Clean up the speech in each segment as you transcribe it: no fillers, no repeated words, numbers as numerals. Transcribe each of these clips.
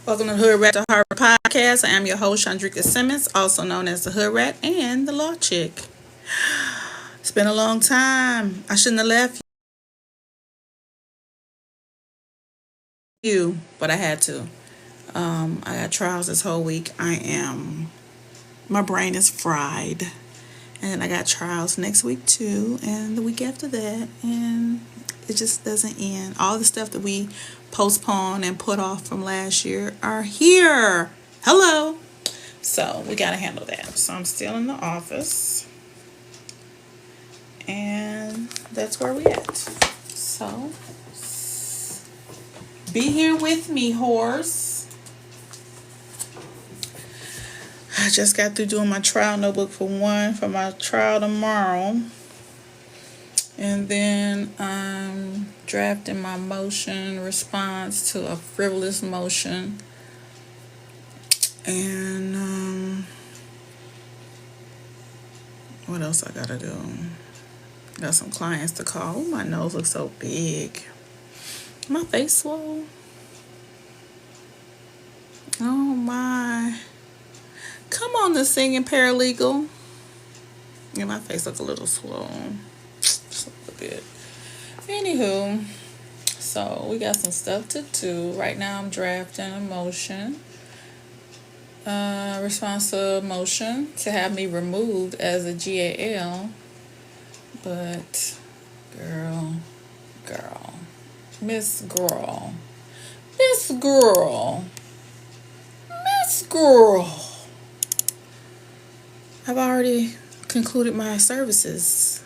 Welcome to the Hoodrat2Harvard podcast. I am your host, Chandrika Simmons, also known as the Hood Rat and the Law Chick. It's been a long time. I shouldn't have left you, but I had to. I got trials this whole week. My brain is fried. And I got trials next week too, and the week after that, and it just doesn't end. All the stuff that we postponed and put off from last year are here. Hello. So we got to handle that. So I'm still in the office, and that's where we at. So be here with me, horse. I just got through doing my trial notebook for my trial tomorrow. And then I'm drafting my motion response to a frivolous motion. And what else I gotta do? Got some clients to call. Oh, my nose looks so big. My face swole. Oh my. Come on, the singing paralegal. Yeah, my face looks a little swollen. Just a little bit. Anywho, so we got some stuff to do. Right now I'm drafting a motion. Response to a motion to have me removed as a GAL. But, girl, Miss Girl. I've already concluded my services.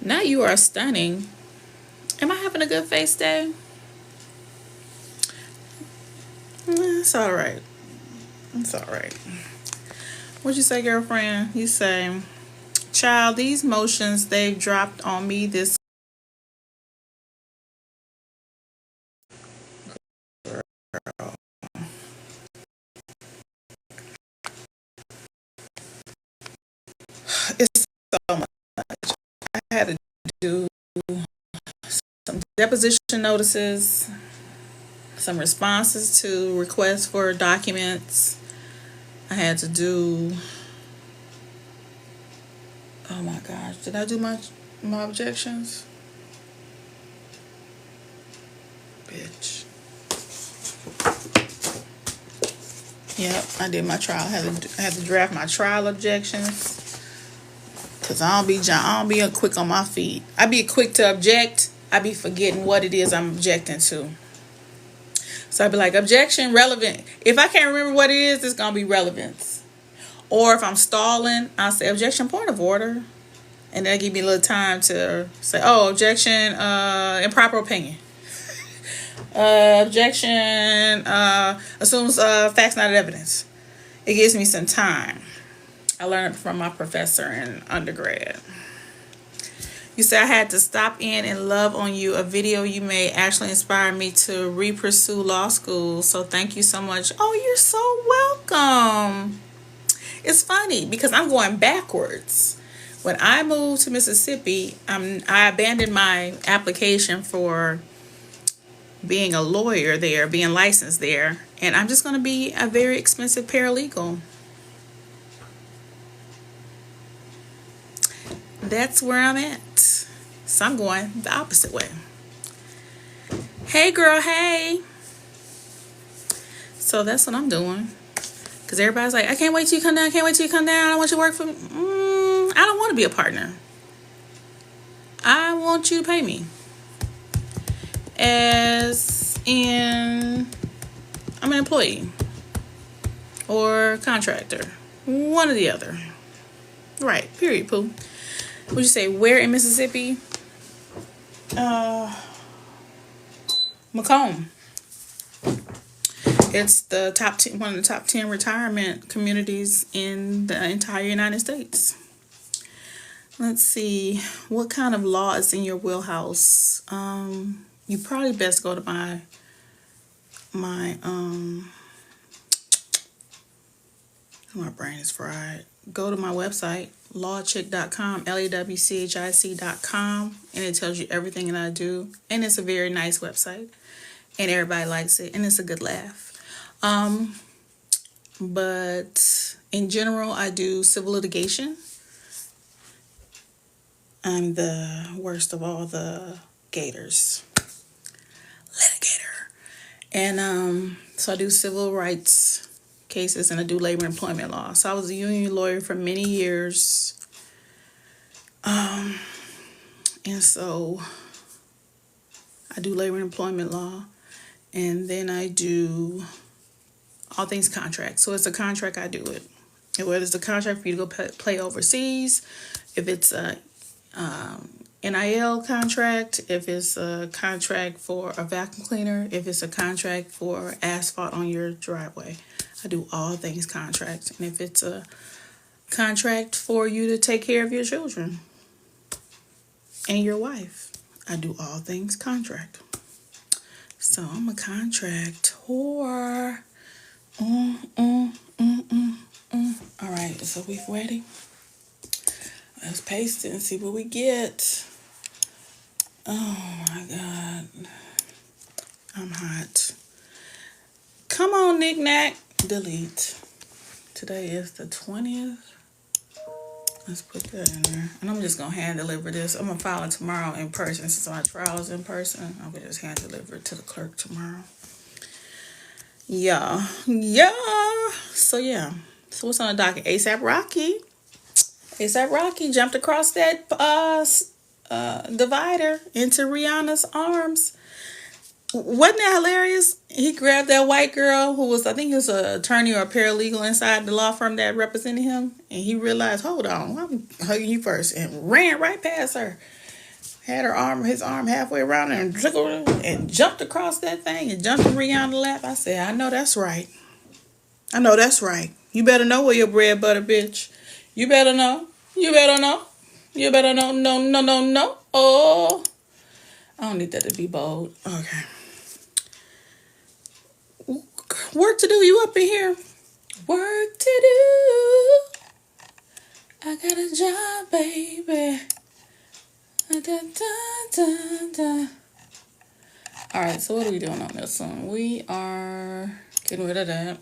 Now you are stunning. Am I having a good face day? It's all right. It's all right. What'd you say, girlfriend? You say, child, these motions they've dropped on me this. It's so much. I had to do some deposition notices, some responses to requests for documents. I had to do, oh my gosh, did I do my objections? Bitch. Yep, I did my trial. I had to draft my trial objections. Cause I don't be quick on my feet. I be quick to object. I be forgetting what it is I'm objecting to. So I'd be like, objection, relevant. If I can't remember what it is, it's gonna be relevance. Or if I'm stalling, I'll say objection, point of order, and that'll give me a little time to say, oh, objection, improper opinion. Objection, assumes facts not evidence. It gives me some time. I learned from my professor in undergrad. You said I had to stop in and love on you. A video you made actually inspired me to re-pursue law school. So thank you so much. Oh, you're so welcome. It's funny because I'm going backwards. When I moved to Mississippi, I abandoned my application for being a lawyer there, being licensed there. And I'm just going to be a very expensive paralegal. That's where I'm at. So I'm going the opposite way. Hey girl, hey. So that's what I'm doing. Because everybody's like, I can't wait till you come down. I can't wait till you come down. I want you to work for me. I don't want to be a partner. I want you to pay me. As in, I'm an employee. Or contractor. One or the other. Right, period, poo. Would you say where in Mississippi? Macomb. It's the one of the top 10 retirement communities in the entire United States. Let's see, what kind of law is in your wheelhouse? You probably best go to my brain is fried. Go to my website, lawchick.com, lawchic.com, and it tells you everything that I do. And it's a very nice website, and everybody likes it, and it's a good laugh. But in general, I do civil litigation. I'm the worst of all the gators. Litigator. And so I do civil rights cases, and I do labor employment law. So I was a union lawyer for many years. And so I do labor employment law, and then I do all things contract. So it's a contract, I do it. And whether it's a contract for you to go play overseas, if it's a NIL contract, if it's a contract for a vacuum cleaner, if it's a contract for asphalt on your driveway, I do all things contract. And if it's a contract for you to take care of your children and your wife, I do all things contract. So I'm a contract whore. All right, so we ready? Let's paste it and see what we get. Oh my God. I'm hot. Come on, knick-knack. Delete. Today is the 20th. Let's put that in there. And I'm just going to hand deliver this. I'm going to file it tomorrow in person. Since my trial is in person, I'm going to just hand deliver it to the clerk tomorrow. Yeah. So, yeah. So, what's on the docket? ASAP Rocky jumped across that divider into Rihanna's arms. Wasn't that hilarious? He grabbed that white girl who was, I think he was an attorney or a paralegal inside the law firm that represented him. And he realized, hold on, I'm hugging you first. And ran right past her. Had his arm halfway around her and jiggled her and jumped across that thing and jumped in Rihanna's lap. I said, I know that's right. You better know where your bread butter, bitch. You better know. No. Oh. I don't need that to be bold. Okay. Work to do. You up in here? Work to do. I got a job, baby. Alright, so what are we doing on this one? We are getting rid of that.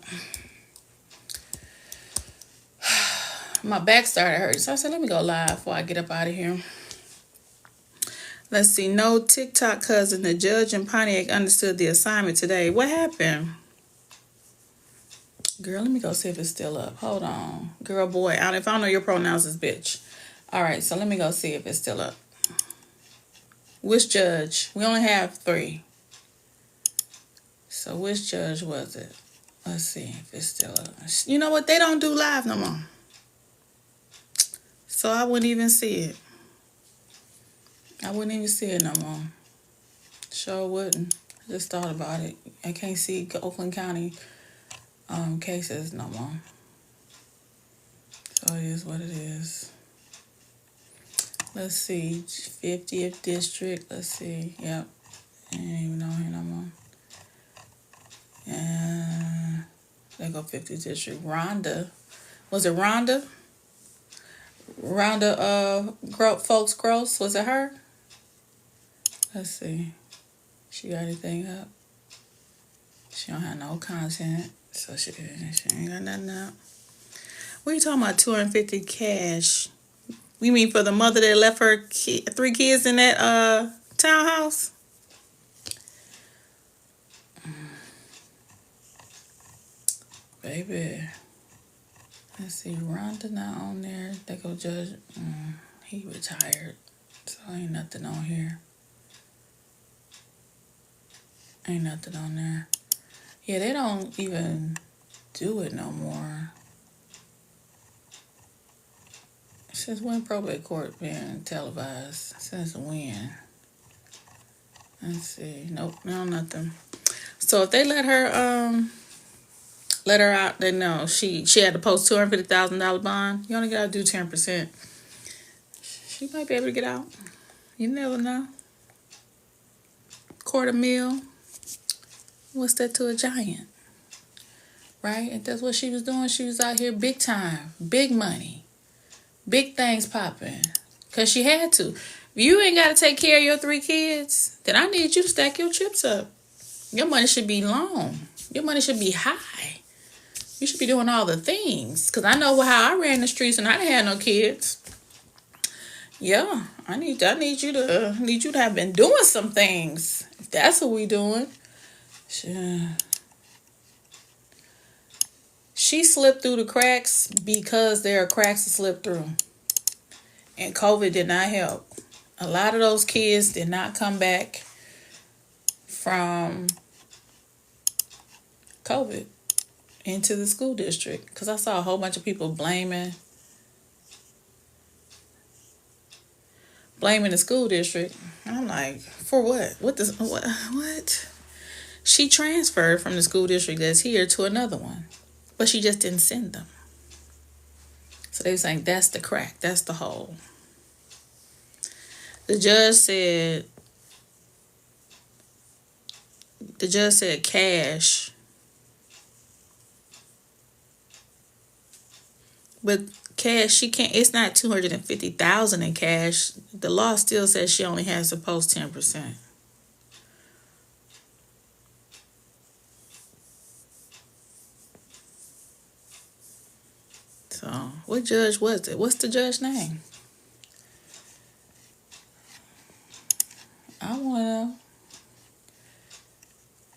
My back started hurting, so I said, let me go live before I get up out of here. Let's see. No TikTok cousin. The judge in Pontiac understood the assignment today. What happened? Girl, let me go see if it's still up. Hold on. Girl, boy. If I don't know your pronouns, is bitch. All right, so let me go see if it's still up. Which judge? We only have 3. So which judge was it? Let's see if it's still up. You know what? They don't do live no more. So I wouldn't even see it. I wouldn't even see it no more. Sure wouldn't. I just thought about it. I can't see Oakland County cases no more. So it is what it is. Let's see. 50th district. Let's see. Yep. I ain't even on here no more. And there go 50th district. Rhonda. Was it Rhonda? Rhonda Folks Gross. Was it her? Let's see. She got anything up? She don't have no content. So she ain't got nothing up. What are you talking about? 250 cash. You mean for the mother that left her 3 kids in that townhouse? Baby. Let's see. Rhonda not on there. They go judge. He retired. So ain't nothing on here. Ain't nothing on there. Yeah, they don't even do it no more. Since when probate court being televised? Since when? Let's see. Nope, no, nothing. So if they let her out, they know she had to post $250,000 bond. You only gotta do 10%. She might be able to get out. You never know. $250,000. What's that to a giant? Right? And that's what she was doing. She was out here big time. Big money. Big things popping. Because she had to. If you ain't got to take care of your 3 kids, then I need you to stack your chips up. Your money should be long. Your money should be high. You should be doing all the things. Because I know how I ran the streets and I didn't have no kids. Yeah, I need you to have been doing some things. If that's what we doing. She slipped through the cracks because there are cracks to slip through. And COVID did not help. A lot of those kids did not come back from COVID into the school district. Because I saw a whole bunch of people blaming the school district. And I'm like, for what? What? She transferred from the school district that's here to another one. But she just didn't send them. So they were saying that's the crack. That's the hole. The judge said cash. But cash, she can't, it's not $250,000 in cash. The law still says she only has to post 10%. So, what judge was it? What's the judge's name? I wanna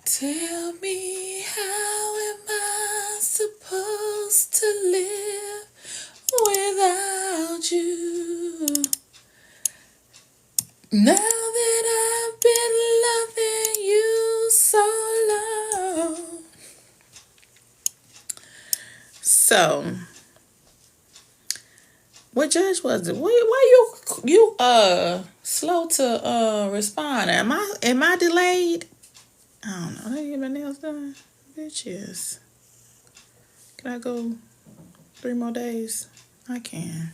tell me, how am I supposed to live without you? Now that I've been loving you so long. So, what judge was it? Why you slow to respond? Am I delayed? I don't know. Did you get my nails done? Bitches. Can I go 3 more days? I can.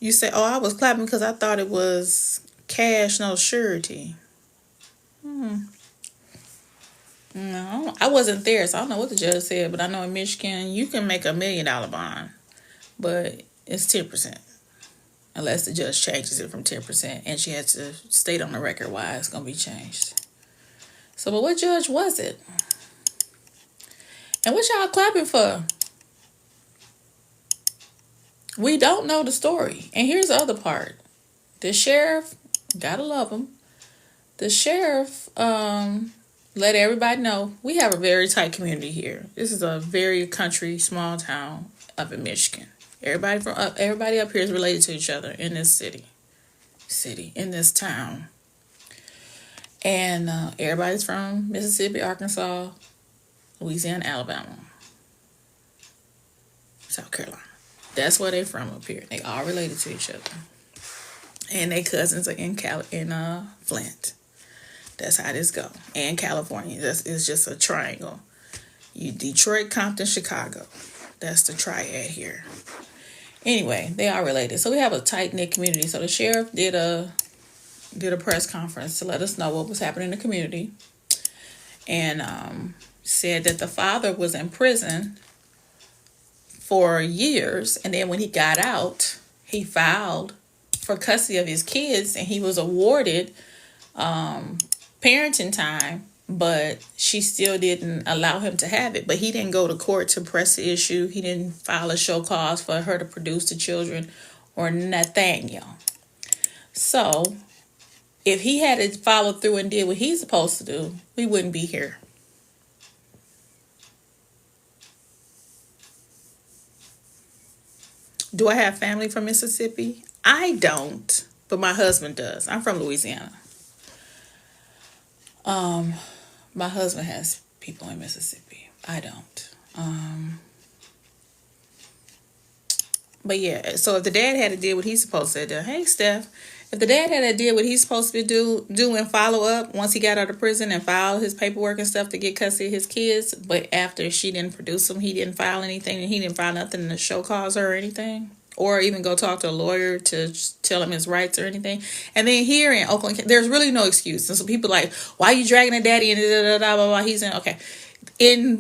You say, oh, I was clapping because I thought it was cash, no surety. No, I wasn't there, so I don't know what the judge said, but I know in Michigan you can make $1 million bond, but it's 10%. Unless the judge changes it from 10%, and she has to state on the record why it's going to be changed. So, but what judge was it? And what y'all clapping for? We don't know the story. And here's the other part. The sheriff, gotta love him. The sheriff let everybody know we have a very tight community here. This is a very country, small town up in Michigan. Everybody up here is related to each other in this city, in this town. And everybody's from Mississippi, Arkansas, Louisiana, Alabama, South Carolina. That's where they're from up here. They all related to each other. And their cousins are in Flint. That's how this go. And California. It's just a triangle. Detroit, Compton, Chicago. That's the triad here. Anyway, they are related. So we have a tight-knit community. So the sheriff did a press conference to let us know what was happening in the community. And said that the father was in prison for years. And then when he got out, he filed for custody of his kids. And he was awarded parenting time. But she still didn't allow him to have it. But he didn't go to court to press the issue. He didn't file a show cause for her to produce the children or Nathaniel. So, if he had followed through and did what he's supposed to do, we wouldn't be here. Do I have family from Mississippi? I don't, but my husband does. I'm from Louisiana. My husband has people in Mississippi. I don't. But yeah, so if the dad had to do what he's supposed to do, hey Steph, if the dad had to do what he's supposed to do and follow up once he got out of prison and file his paperwork and stuff to get custody of his kids, but after she didn't produce him, he didn't file anything, and he didn't file nothing to show cause her or anything, or even go talk to a lawyer to tell him his rights or anything. And then here in Oakland, there's really no excuse. And so people are like, why are you dragging the daddy? And blah, blah, blah, blah. He's in, okay.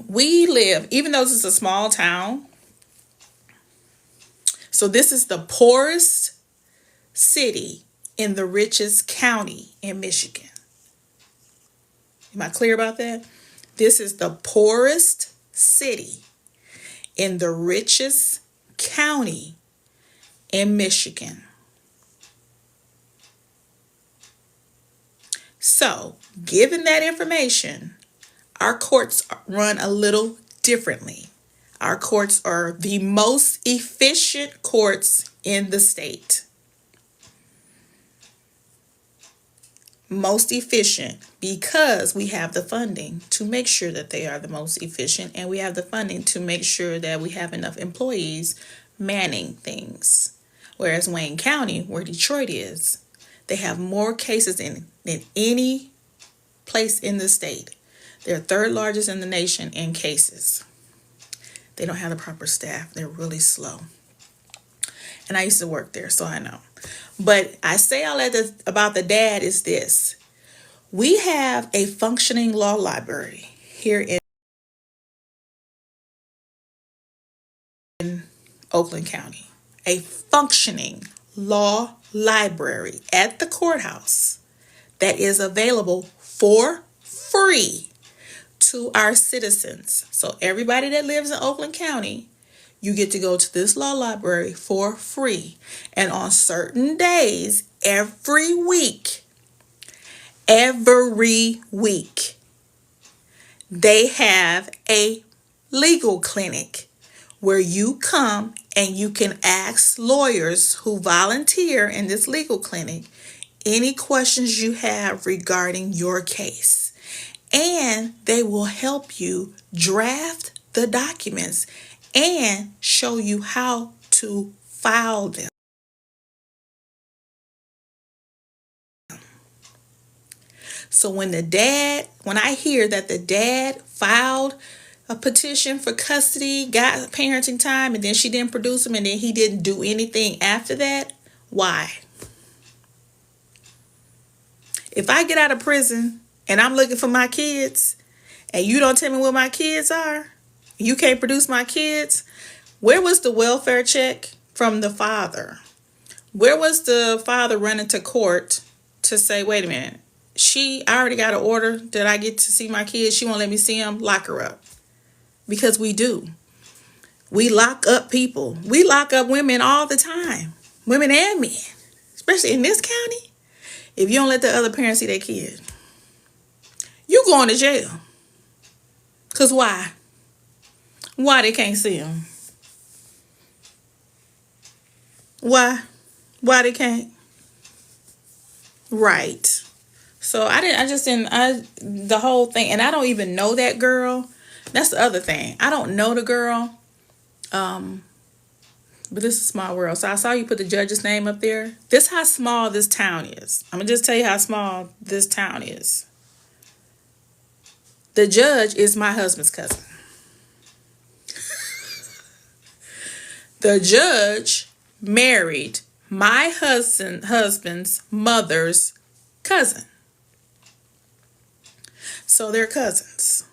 We live, even though this is a small town, So this is the poorest city in the richest county in Michigan. Am I clear about that? This is the poorest city in the richest county in Michigan. So, given that information, our courts run a little differently. Our courts are the most efficient courts in the state. Most efficient because we have the funding to make sure that they are the most efficient, and we have the funding to make sure that we have enough employees manning things. Whereas Wayne County, where Detroit is, they have more cases than any place in the state. They're third largest in the nation in cases. They don't have the proper staff. They're really slow. And I used to work there, so I know. But I say all that about the dad is this. We have a functioning law library here in Oakland County. A functioning law library at the courthouse that is available for free to our citizens. So everybody that lives in Oakland County, you get to go to this law library for free. And on certain days, every week, they have a legal clinic where you come and you can ask lawyers who volunteer in this legal clinic any questions you have regarding your case. And they will help you draft the documents and show you how to file them. So when I hear that the dad filed a petition for custody, got parenting time, and then she didn't produce him, and then he didn't do anything after that, why? If I get out of prison and I'm looking for my kids, and you don't tell me where my kids are, you can't produce my kids, where was the welfare check from the father? Where was the father running to court to say, wait a minute, I already got an order that I get to see my kids, she won't let me see them, lock her up. Because we do. We lock up people. We lock up women all the time. Women and men. Especially in this county. If you don't let the other parents see their kid, you going to jail. Because why? Why they can't see them? Why? Why they can't? Right. So the whole thing, and I don't even know that girl. That's the other thing. I don't know the girl. But this is a small world. So I saw you put the judge's name up there. This is how small this town is. I'm going to just tell you how small this town is. The judge is my husband's cousin. The judge married my husband's mother's cousin. So they're cousins.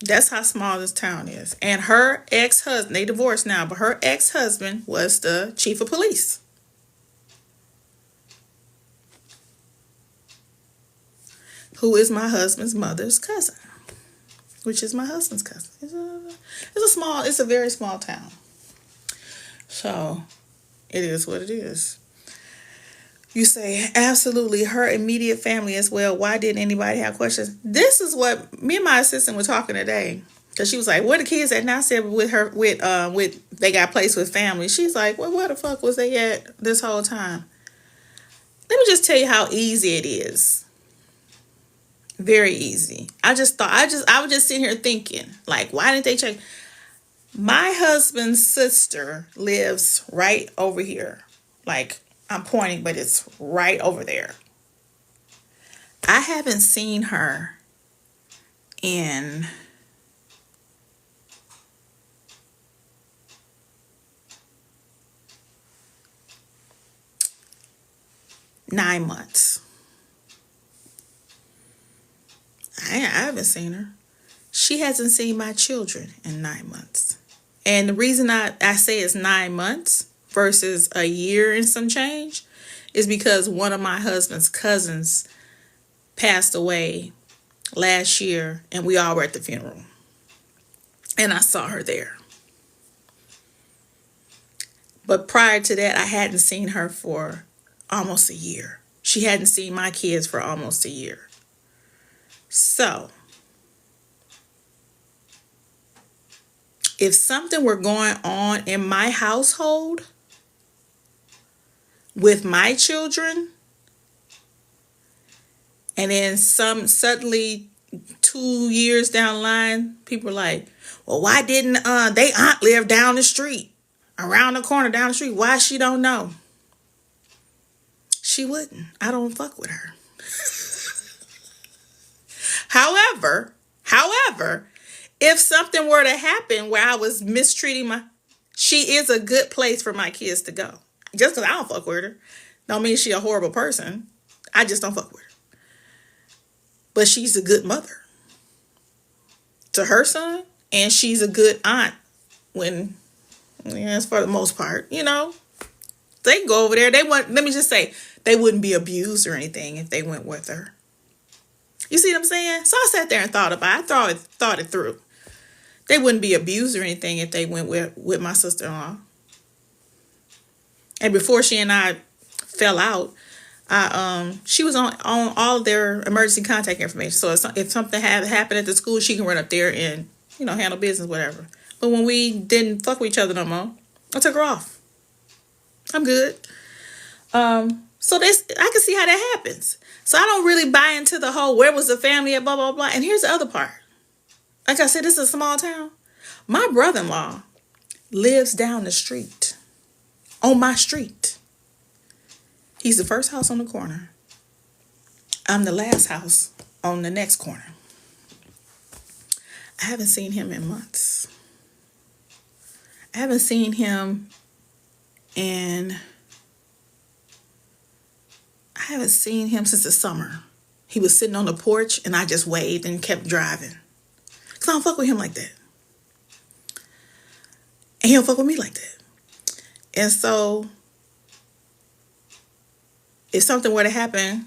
That's how small this town is. And her ex-husband, they divorced now, but her ex-husband was the chief of police. Who is my husband's mother's cousin, which is my husband's cousin. It's a very small town. So it is what it is. You say, absolutely, her immediate family as well. Why didn't anybody have questions? This is what me and my assistant were talking today. Because she was like, where the kids at? Now I said they got placed with family. She's like, well, where the fuck was they at this whole time? Let me just tell you how easy it is. Very easy. I was just sitting here thinking, like, why didn't they check? My husband's sister lives right over here. Like, I'm pointing, but it's right over there. I haven't seen her in nine months. I haven't seen her. She hasn't seen my children in 9 months. And the reason I say it's 9 months versus a year and some change is because one of my husband's cousins passed away last year, and we all were at the funeral. And I saw her there. But prior to that, I hadn't seen her for almost a year. She hadn't seen my kids for almost a year. So, if something were going on in my household with my children, and then suddenly 2 years down the line, people are like, well, why didn't they aunt live down the street, around the corner down the street? Why she don't know? She wouldn't. I don't fuck with her. However, if something were to happen where I was mistreating she is a good place for my kids to go. Just because I don't fuck with her, don't mean she a horrible person. I just don't fuck with her. But she's a good mother to her son, and she's a good aunt as for the most part, they can go over there. Let me just say, they wouldn't be abused or anything if they went with her. You see what I'm saying? So I sat there and thought about it. I thought it through. They wouldn't be abused or anything if they went with my sister-in-law. And before she and I fell out, she was on all their emergency contact information. So if something had happened at the school, she can run up there and, handle business, whatever. But when we didn't fuck with each other no more, I took her off. I'm good. So I can see how that happens. So I don't really buy into the whole, where was the family at, blah, blah, blah. And here's the other part. Like I said, this is a small town. My brother-in-law lives down the street, on my street. He's the first house on the corner. I'm the last house on the next corner. I haven't seen him in months. I haven't seen him since the summer. He was sitting on the porch and I just waved and kept driving. Because I don't fuck with him like that. And he don't fuck with me like that. And so, if something were to happen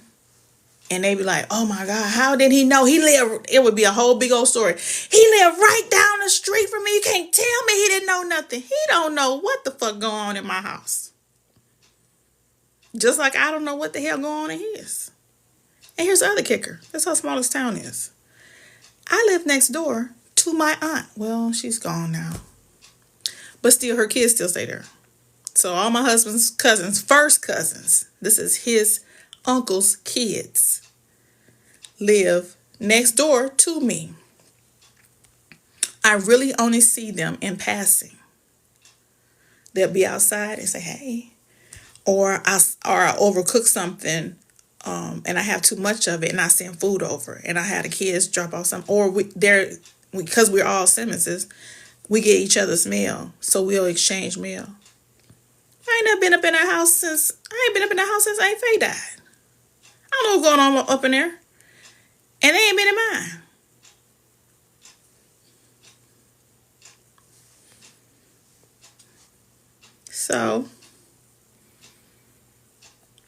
and they be like, oh my God, how did he know? It would be a whole big old story. He lived right down the street from me. You can't tell me he didn't know nothing. He don't know what the fuck going on in my house. Just like I don't know what the hell going on in his. And here's the other kicker. That's how small this town is. I live next door to my aunt. Well, she's gone now. But still, her kids still stay there. So all my husband's cousins, first cousins, this is his uncle's kids, live next door to me. I really only see them in passing. They'll be outside and say, hey. Or I overcook something and I have too much of it and I send food over and I had the kids drop off some. Or because we're all Simmonses, we get each other's mail. So we'll exchange mail. I ain't been up in that house since Aunt Faye died. I don't know what's going on up in there. And they ain't been in mine. So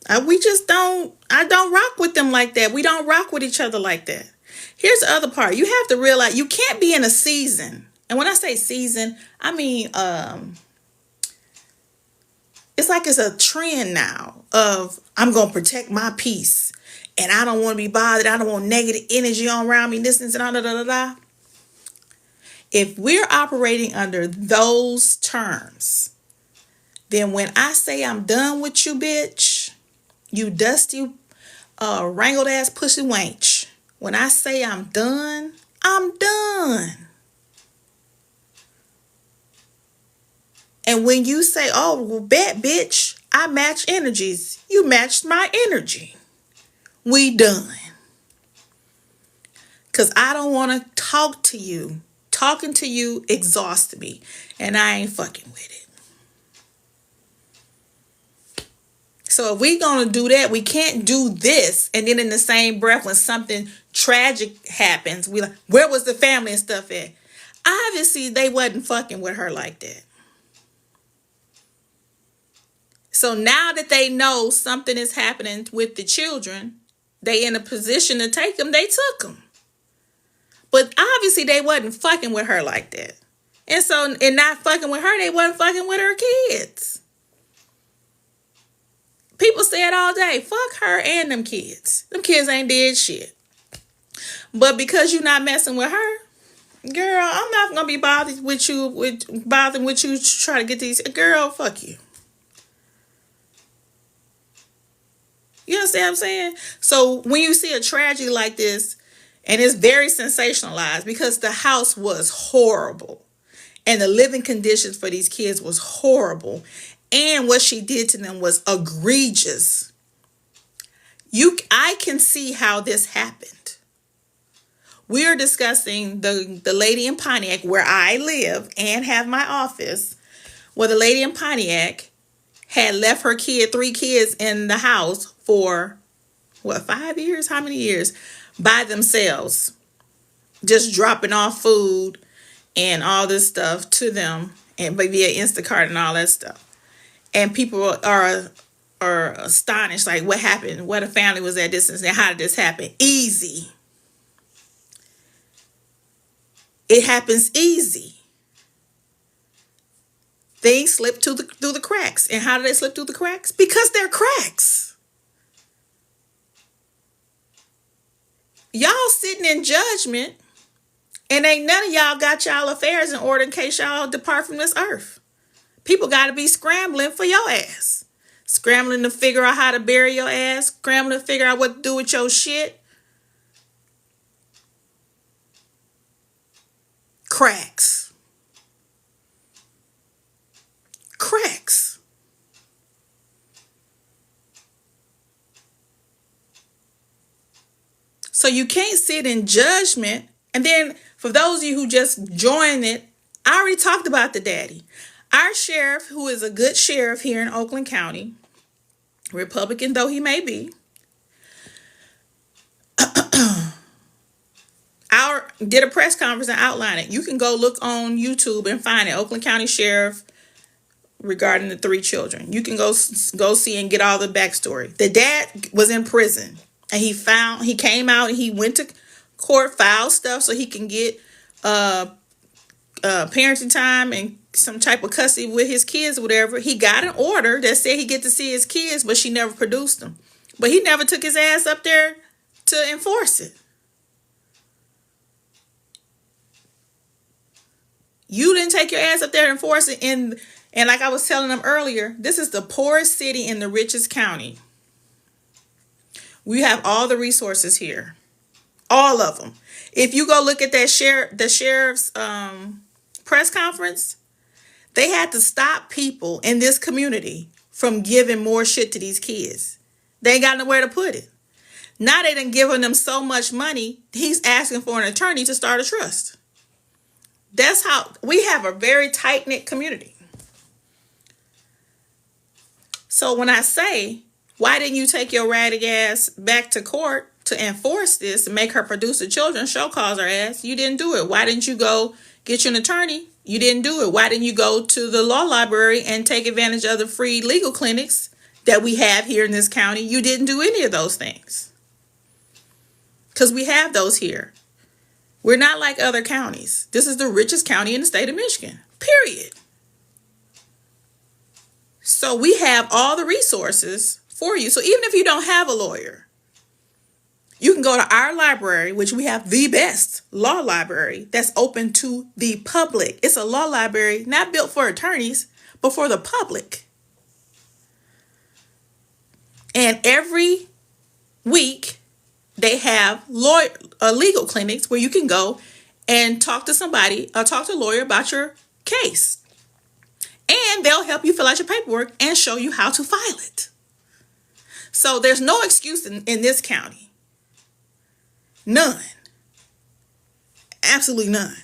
I don't rock with them like that. We don't rock with each other like that. Here's the other part. You have to realize you can't be in a season. And when I say season, I mean, it's like it's a trend now of I'm going to protect my peace and I don't want to be bothered. I don't want negative energy on around me, this and da. If we're operating under those terms, then when I say I'm done with you, bitch, you dusty, wrangled ass pussy wench. When I say I'm done, I'm done. And when you say, oh, well, bet, bitch, I match energies. You matched my energy. We done. Because I don't want to talk to you. Talking to you exhausts me. And I ain't fucking with it. So if we're going to do that, we can't do this. And then in the same breath, when something tragic happens, we like, where was the family and stuff at? Obviously, they wasn't fucking with her like that. So now that they know something is happening with the children, they in a position to take them, they took them. But obviously they wasn't fucking with her like that. And so in not fucking with her, they wasn't fucking with her kids. People say it all day, fuck her and them kids. Them kids ain't did shit. But because you're not messing with her, girl, I'm not gonna be bothered with you to try to get these. Girl, fuck you. You understand what I'm saying? So when you see a tragedy like this, and it's very sensationalized because the house was horrible and the living conditions for these kids was horrible, and what she did to them was egregious. I can see how this happened. We are discussing the lady in Pontiac where I live and have my office, where the lady in Pontiac had left her 3 kids in the house for, 5 years? How many years? By themselves. Just dropping off food and all this stuff to them, and via Instacart and all that stuff. And people are astonished, like, what happened? What a family was at distance, and how did this happen? Easy. It happens easy. Things slip through the cracks. And how do they slip through the cracks? Because they're cracks. Y'all sitting in judgment, and ain't none of y'all got y'all affairs in order in case y'all depart from this earth. People got to be scrambling for your ass. Scrambling to figure out how to bury your ass. Scrambling to figure out what to do with your shit. Cracks. Cracks. So you can't sit in judgment. And then for those of you who just joined it, I already talked about the daddy. Our sheriff, who is a good sheriff here in Oakland County, Republican though he may be, did a press conference and outlined it. You can go look on YouTube and find it. Oakland County Sheriff regarding the 3 children. You can go see and get all the backstory. The dad was in prison, and he came out and he went to court, filed stuff so he can get parenting time and some type of custody with his kids or whatever. He got an order that said he get to see his kids, but she never produced them. But he never took his ass up there to enforce it. You didn't take your ass up there and enforce it. And like I was telling them earlier, this is the poorest city in the richest county. We have all the resources here. All of them. If you go look at the sheriff's press conference, they had to stop people in this community from giving more shit to these kids. They ain't got nowhere to put it. Now they done given them so much money, he's asking for an attorney to start a trust. That's how we have a very tight-knit community. So when I say, why didn't you take your ratty ass back to court to enforce this and make her produce the children, show cause her ass? You didn't do it. Why didn't you go get you an attorney? You didn't do it. Why didn't you go to the law library and take advantage of the free legal clinics that we have here in this county? You didn't do any of those things. Because we have those here. We're not like other counties. This is the richest county in the state of Michigan. Period. So we have all the resources for you. So even if you don't have a lawyer, you can go to our library, which we have the best law library that's open to the public. It's a law library not built for attorneys, but for the public. And every week they have legal clinics where you can go and talk to somebody or talk to a lawyer about your case. And they'll help you fill out your paperwork and show you how to file it. So there's no excuse in this county. None. Absolutely none.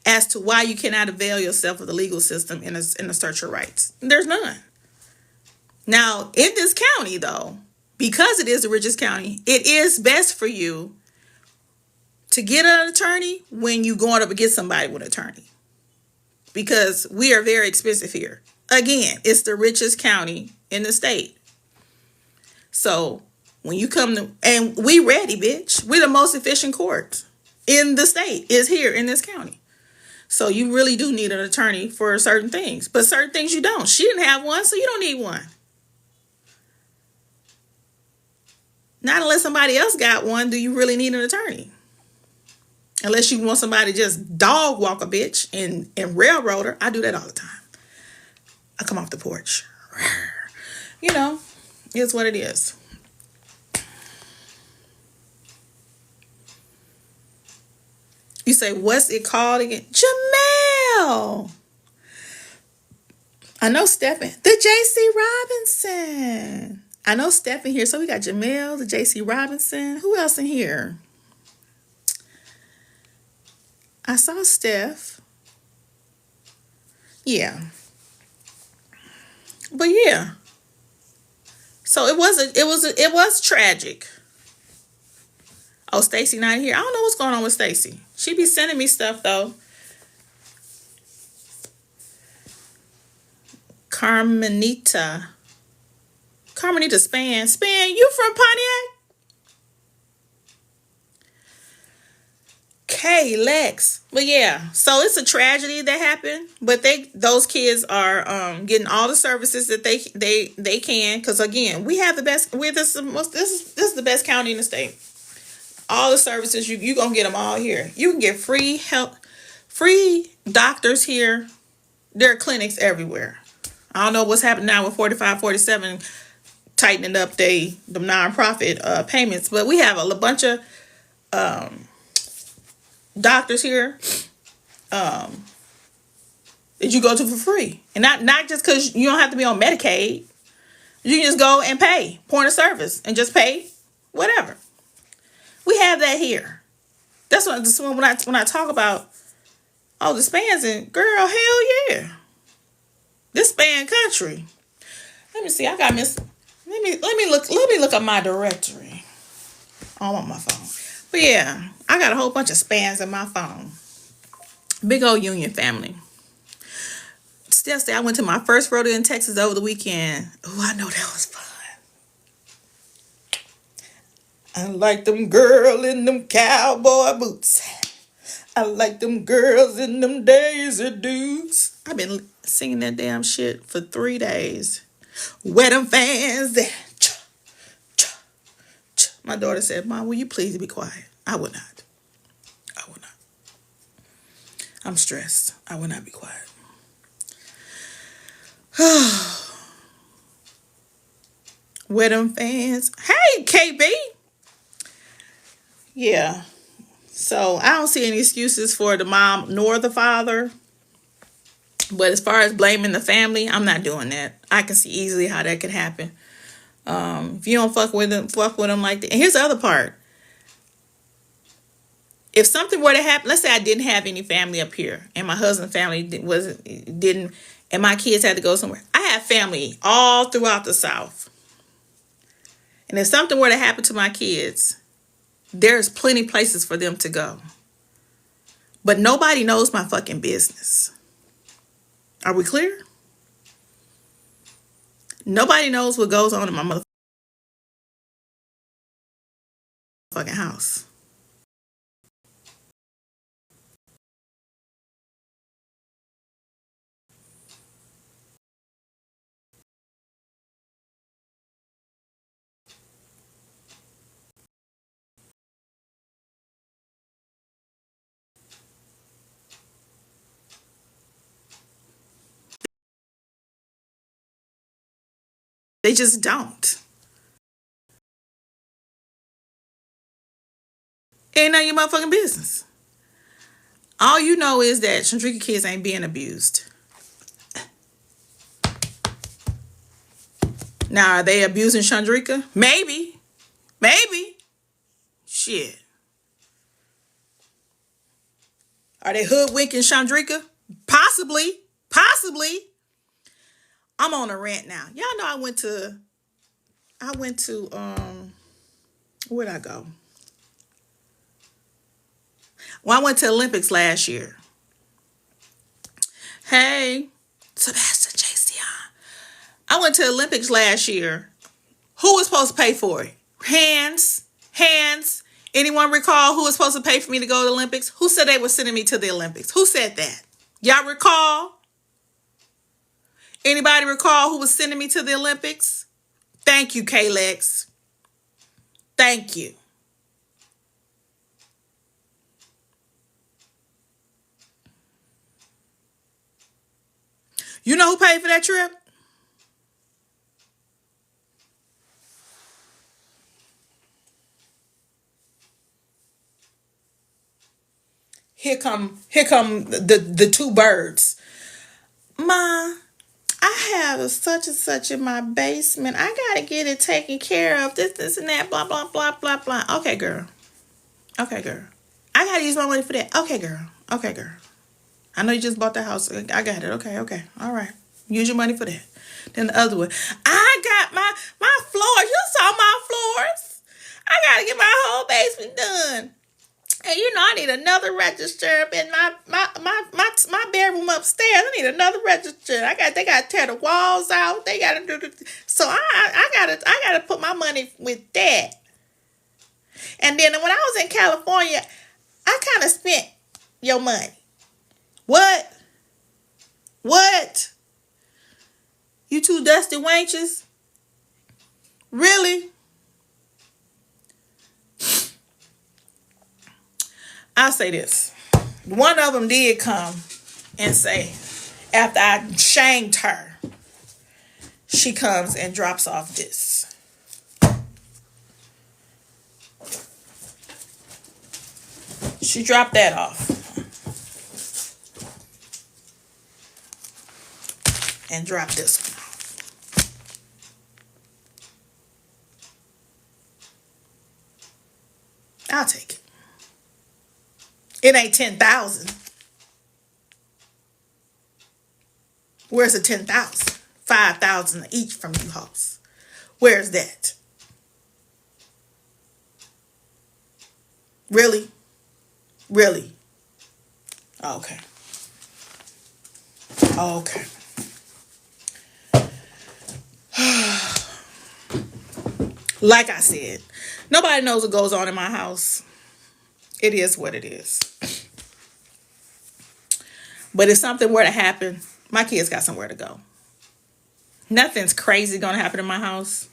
As to why you cannot avail yourself of the legal system and assert your rights. There's none. Now, in this county, though, because it is the richest county, it is best for you to get an attorney when you going up against somebody with an attorney. Because we are very expensive here. Again, it's the richest county in the state. So when you come to, and we ready, bitch. We're the most efficient court in the state is here in this county. So you really do need an attorney for certain things. But certain things you don't. She didn't have one, so you don't need one. Not unless somebody else got one, do you really need an attorney? Unless you want somebody to just dog walk a bitch and railroad her. I do that all the time. I come off the porch. You know, it's what it is. You say, what's it called again? Jamel. I know Stephen. The J.C. Robinson. I know Stephen here. So we got Jamel, the J.C. Robinson. Who else in here? I saw Steph. Yeah. But yeah. So it was tragic. Oh, Stacy not here. I don't know what's going on with Stacy. She be sending me stuff though. Carmenita Span. Span, you from Pontiac? K Lex. But yeah, so it's a tragedy that happened. But those kids are getting all the services that they can. Because again, we have the best. This is the best county in the state. All the services you gonna get them all here. You can get free help, free doctors here. There are clinics everywhere. I don't know what's happening now with 4547 tightening up the nonprofit payments, but we have a bunch of doctors here that you go to for free, and not just because you don't have to be on Medicaid. You can just go and pay point of service and just pay whatever. We have that here. That's when I talk about the spans and girl, hell yeah, this span country. Let me see. I got Miss. Let me look at my directory on my phone. But yeah, I got a whole bunch of spans in my phone. Big old Union family. Still say I went to my first rodeo in Texas over the weekend. Oh, I know that was fun. I like them girl in them cowboy boots. I like them girls in them Daisy Dukes. I've been singing that damn shit for 3 days. Where them fans at? My daughter said, Mom, will you please be quiet? I will not. I will not. I'm stressed. I will not be quiet. Where them fans? Hey, KB. Yeah. So I don't see any excuses for the mom nor the father. But as far as blaming the family, I'm not doing that. I can see easily how that could happen. If you don't fuck with them like that. And here's the other part. If something were to happen, let's say I didn't have any family up here, and my husband's family didn't, and my kids had to go somewhere. I have family all throughout the South. And if something were to happen to my kids, there's plenty places for them to go. But nobody knows my fucking business. Are we clear? Nobody knows what goes on in my motherfucking house. They just don't. Ain't none of your motherfucking business. All you know is that Chandrika kids ain't being abused. Now, are they abusing Chandrika? Maybe. Maybe. Shit. Are they hoodwinking Chandrika? Possibly. Possibly. I'm on a rant now. Y'all know I went to where'd I go? Well, I went to the Olympics last year. Hey, Sebastian Jason. I went to the Olympics last year. Who was supposed to pay for it? Hands. Hands. Anyone recall who was supposed to pay for me to go to the Olympics? Who said they were sending me to the Olympics? Who said that? Y'all recall? Anybody recall who was sending me to the Olympics? Thank you, Kalex. Thank you. You know who paid for that trip? Here come the two birds. Ma, I have such and such in my basement. I gotta get it taken care of. This, and that. Blah blah blah blah blah. Okay, girl. Okay, girl. I gotta use my money for that. Okay, girl. Okay, girl. I know you just bought the house. I got it. Okay, okay. All right. Use your money for that. Then the other one. I got my floors. You saw my floors. I gotta get my whole basement done. And you know, I need another register up in my bedroom upstairs. I need another register. They gotta tear the walls out. They gotta do the, so I gotta put my money with that. And then when I was in California, I kind of spent your money. What? What? You two dusty wenches? Really? I'll say this. One of them did come and say, after I shamed her, she comes and drops off this. She dropped that off. And dropped this one off. I'll take it. It ain't 10,000. Where's the 10,000? 5,000 each from you hoes. Where's that? Really? Really? Okay. Okay. Like I said, nobody knows what goes on in my house. It is what it is. But if something were to happen, my kids got somewhere to go. Nothing's crazy gonna happen in my house.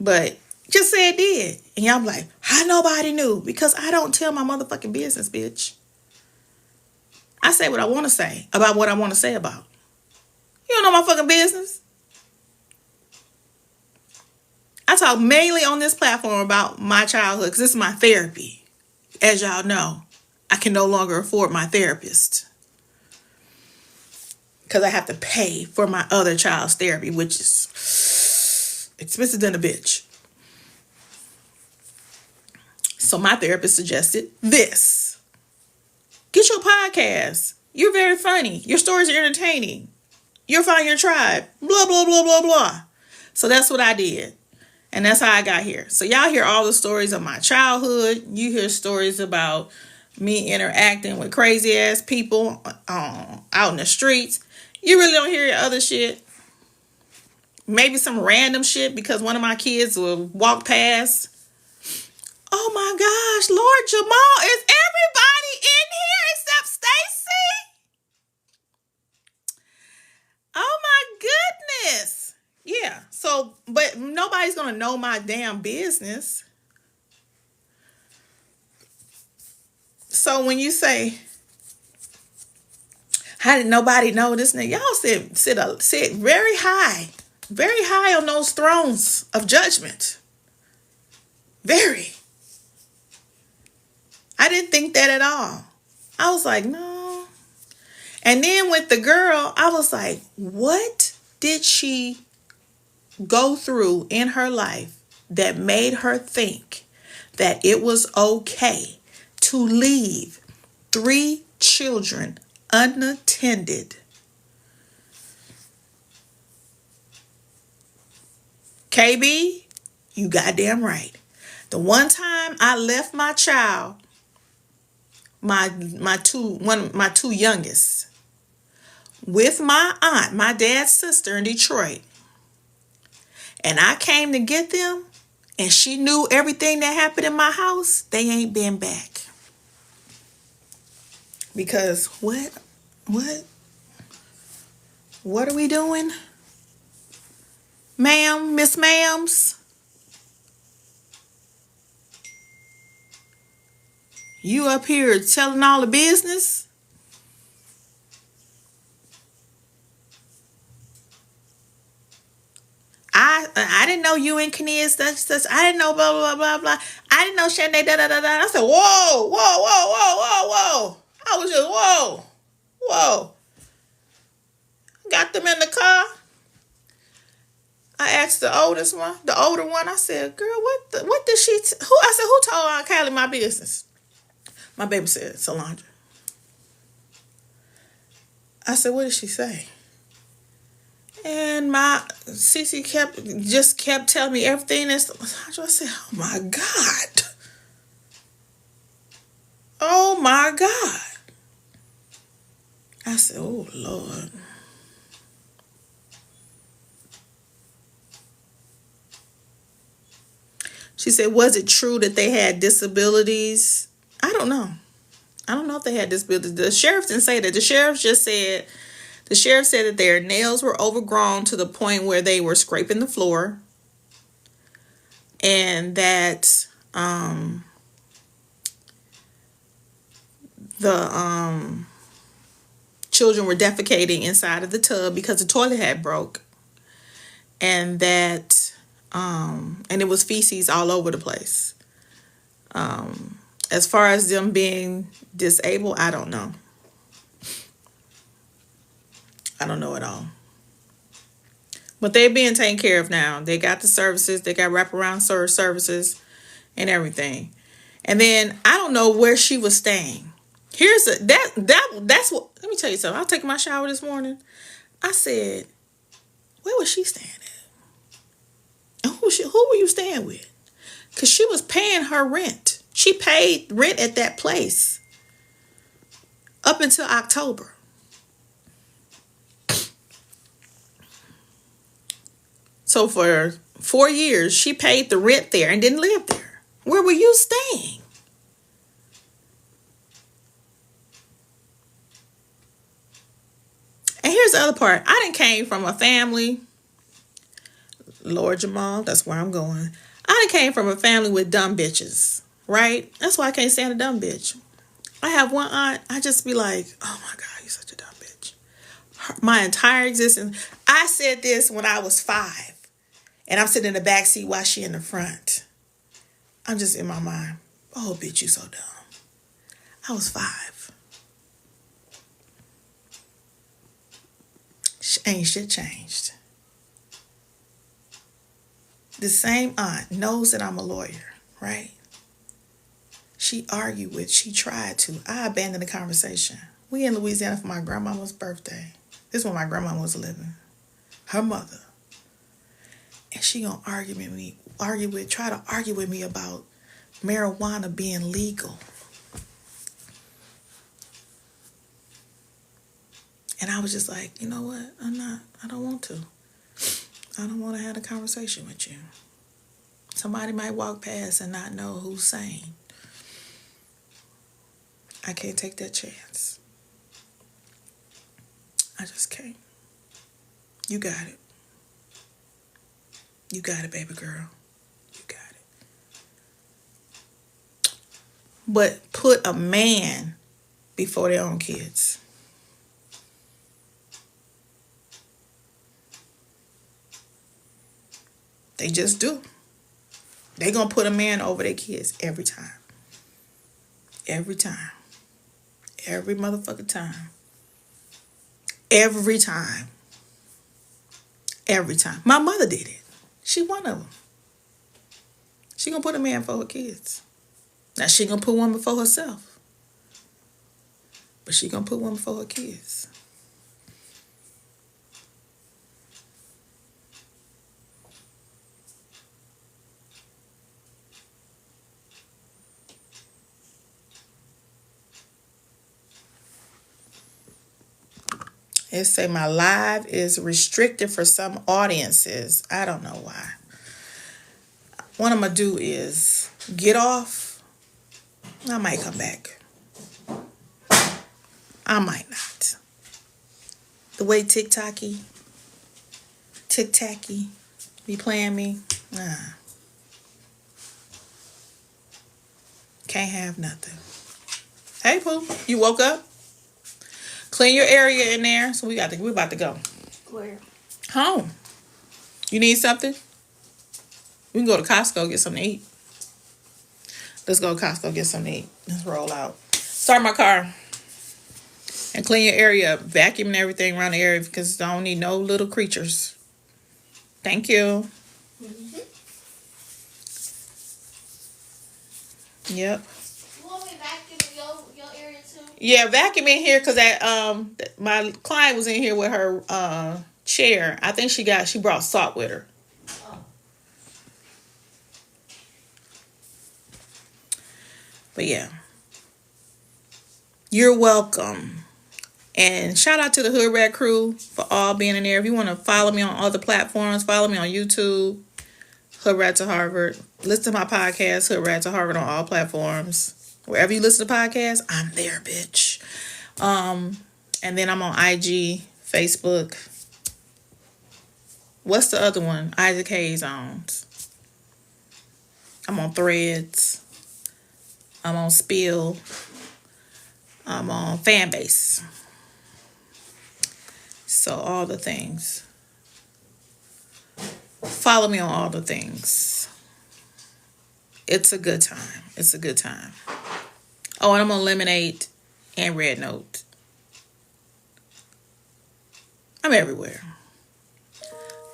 But just say it did. And y'all be like, how nobody knew? Because I don't tell my motherfucking business, bitch. I say what I want to say about what I want to say about. You don't know my fucking business. I talk mainly on this platform about my childhood because this is my therapy. As y'all know, I can no longer afford my therapist because I have to pay for my other child's therapy, which is expensive than a bitch. So my therapist suggested this. Get your podcast. You're very funny. Your stories are entertaining. You'll find your tribe. Blah, blah, blah, blah, blah. So that's what I did. And that's how I got here. So y'all hear all the stories of my childhood. You hear stories about me interacting with crazy ass people out in the streets. You really don't hear other shit. Maybe some random shit because one of my kids will walk past. Oh my gosh, Lord Jamal, is everybody in here except Stacy? Oh my goodness. Yeah, so, but nobody's going to know my damn business. So when you say, how did nobody know this nigga? Y'all sit very high on those thrones of judgment. Very. I didn't think that at all. I was like, no. And then with the girl, I was like, what did she go through in her life that made her think that it was okay to leave 3 children unattended? KB, you goddamn right. The one time I left my child my two youngest with my aunt, my dad's sister in Detroit, and I came to get them, and she knew everything that happened in my house, they ain't been back. Because what are we doing? Ma'am, Miss Ma'ams? You up here telling all the business? I didn't know you and Kenia such. I didn't know blah blah blah blah. I didn't know Shanae da da da da. I said whoa whoa whoa whoa whoa whoa. I was just whoa whoa. Got them in the car. I asked the older one. I said, "Girl, what did she? Who?" I said, "Who told Aunt Callie my business?" My baby said, "Solange." I said, "What did she say?" And my Cece kept telling me everything. I said, "Oh my God, oh my God." I said, "Oh Lord." She said, "Was it true that they had disabilities?" I don't know. I don't know if they had disabilities. The sheriff didn't say that. The sheriff said that their nails were overgrown to the point where they were scraping the floor, and that the children were defecating inside of the tub because the toilet had broke, and that and it was feces all over the place. As far as them being disabled, I don't know. I don't know at all. But they're being taken care of now. They got the services. They got wraparound services and everything. And then I don't know where she was staying. That's what. Let me tell you something. I was taking my shower this morning. I said, where was she staying at? And who were you staying with? Because she was paying her rent. She paid rent at that place up until October. So for 4 years, she paid the rent there and didn't live there. Where were you staying? And here's the other part. I done came from a family. Lord Jamal, that's where I'm going. I done came from a family with dumb bitches, right? That's why I can't stand a dumb bitch. I have one aunt, I just be like, oh my God, you're such a dumb bitch. My entire existence. I said this when I was 5. And I'm sitting in the back seat while she in the front. I'm just in my mind. Oh, bitch, you so dumb. I was 5. Ain't shit changed. The same aunt knows that I'm a lawyer, right? She tried to. I abandoned the conversation. We in Louisiana for my grandmama's birthday. This is when my grandmama was living. Her mother. And she gonna try to argue with me about marijuana being legal. And I was just like, you know what? I don't want to. I don't want to have a conversation with you. Somebody might walk past and not know who's sane. I can't take that chance. I just can't. You got it. You got it, baby girl. You got it. But put a man before their own kids. They just do. They gonna put a man over their kids every time. Every time. Every motherfucking time. Every time. Every time. My mother did it. She one of them. She gonna put a man for her kids. Now she gonna put one before herself. But she gonna put one before her kids. It say my live is restricted for some audiences. I don't know why. What I'm going to do is get off. I might come back. I might not. The way tic-tacky be playing me. Nah. Can't have nothing. Hey, Pooh. You woke up? Clean your area in there. So we're about to go. Where? Home. You need something? We can go to Costco, get something to eat. Let's go to Costco, get something to eat. Let's roll out. Start my car. And clean your area up. Vacuum and everything around the area because I don't need no little creatures. Thank you. Mm-hmm. Yep. You want me to vacuum your area too? Yeah, vacuum in here because my client was in here with her chair. I think she brought salt with her. Oh. But yeah. You're welcome. And shout out to the Hood Rat crew for all being in there. If you want to follow me on other platforms, follow me on YouTube, Hoodrat2Harvard. Listen to my podcast, Hoodrat2Harvard, on all platforms. Wherever you listen to podcasts, I'm there, bitch. And then I'm on IG, Facebook. What's the other one? Isaac Hayes owns. I'm on Threads. I'm on Spill. I'm on Fanbase. So all the things. Follow me on all the things. It's a good time. It's a good time. Oh, and I'm on Lemonade and Red Note. I'm everywhere.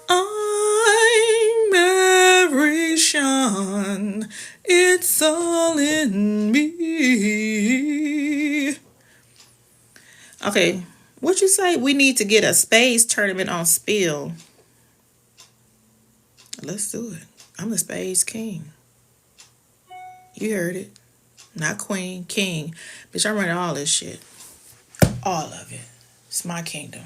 I'm every Sean. It's all in me. Okay. What you say? We need to get a spades tournament on Spill. Let's do it. I'm the spades king. You heard it. Not queen, king. Bitch, I'm running all this shit. All of it. It's my kingdom.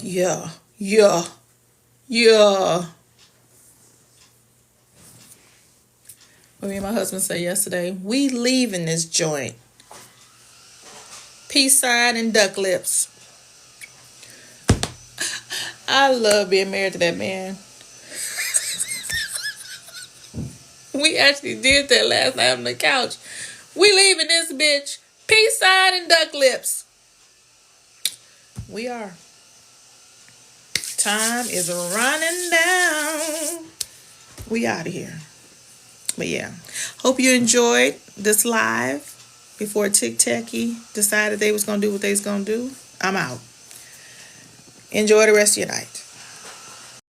Yeah. What me and my husband said yesterday, we leaving this joint. Peace sign and duck lips. I love being married to that man. We actually did that last night on the couch. We leaving this bitch. Peace sign and duck lips. We are. Time is running down. We out of here. But yeah, hope you enjoyed this live before Tic-Tacky decided they was going to do what they was going to do. I'm out. Enjoy the rest of your night.